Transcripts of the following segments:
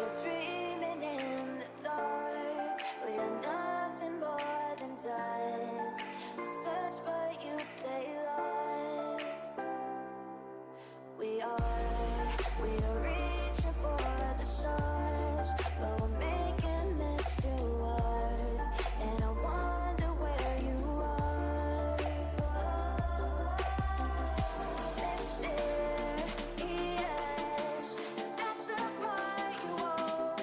We're dreaming in the dark. We are nothing more than dust. Search but you stay lost. We are reaching for the stars, but we're making this too hard. And I wonder where you are. Mysterious, that's the part you won't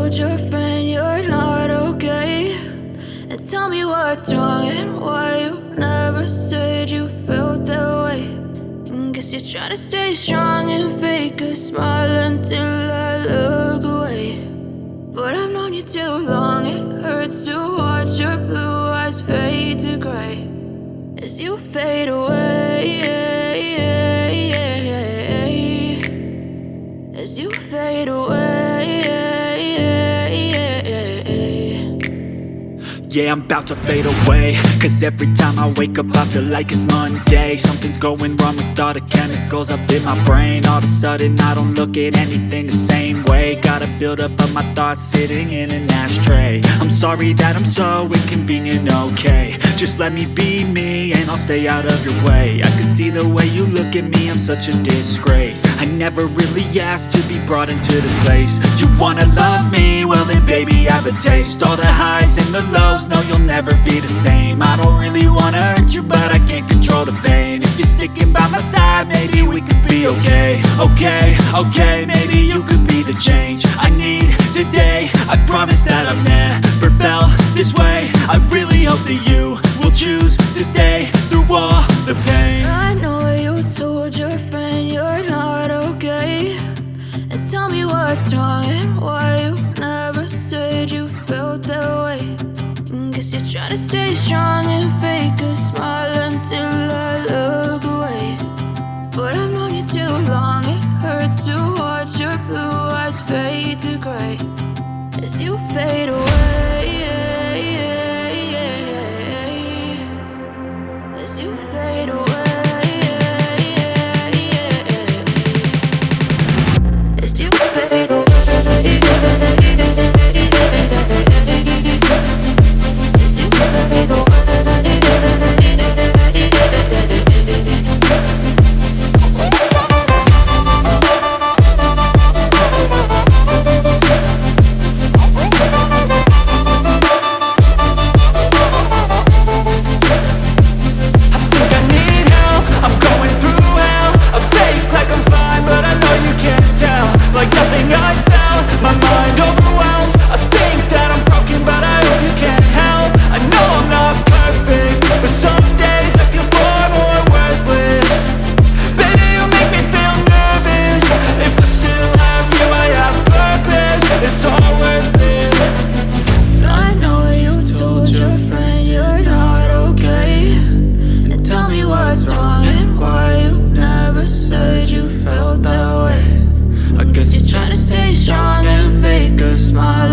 told your friend you're not okay? And tell me what's wrong and why you never said you felt that way. And guess you're trying to stay strong and fake a smile until I look away. But I've known you too long, it hurts to watch your blue eyes fade to gray as you fade away, as you fade away. Yeah, I'm about to fade away, cause every time I wake up I feel like it's Monday. Something's going wrong with all the chemicals up in my brain. All of a sudden I don't look at anything the same way. Gotta build up of my thoughts sitting in an ashtray. I'm sorry that I'm so inconvenient, okay? Just let me be me and I'll stay out of your way. I can see the way you look at me, I'm such a disgrace. I never really asked to be brought into this place. You wanna love me? Well then baby I have a taste. All the highs and the lows, no you'll never be the same. I don't really wanna hurt you but I can't control the pain. If you're sticking by my side maybe we could be okay. Okay, maybe you could be the change I need today. I promise that I've never felt this way. I really hope that you will choose to stay through all the pain. I know you told your friend you're not okay. And tell me what's wrong and why you never said you felt that way. And guess you're trying to stay strong and fake a smile until I look away. But I've known you too long, it hurts to watch your blue eyes fade to gray as you fade away, as you fade away, as you fade away. Trying to stay strong and fake a smile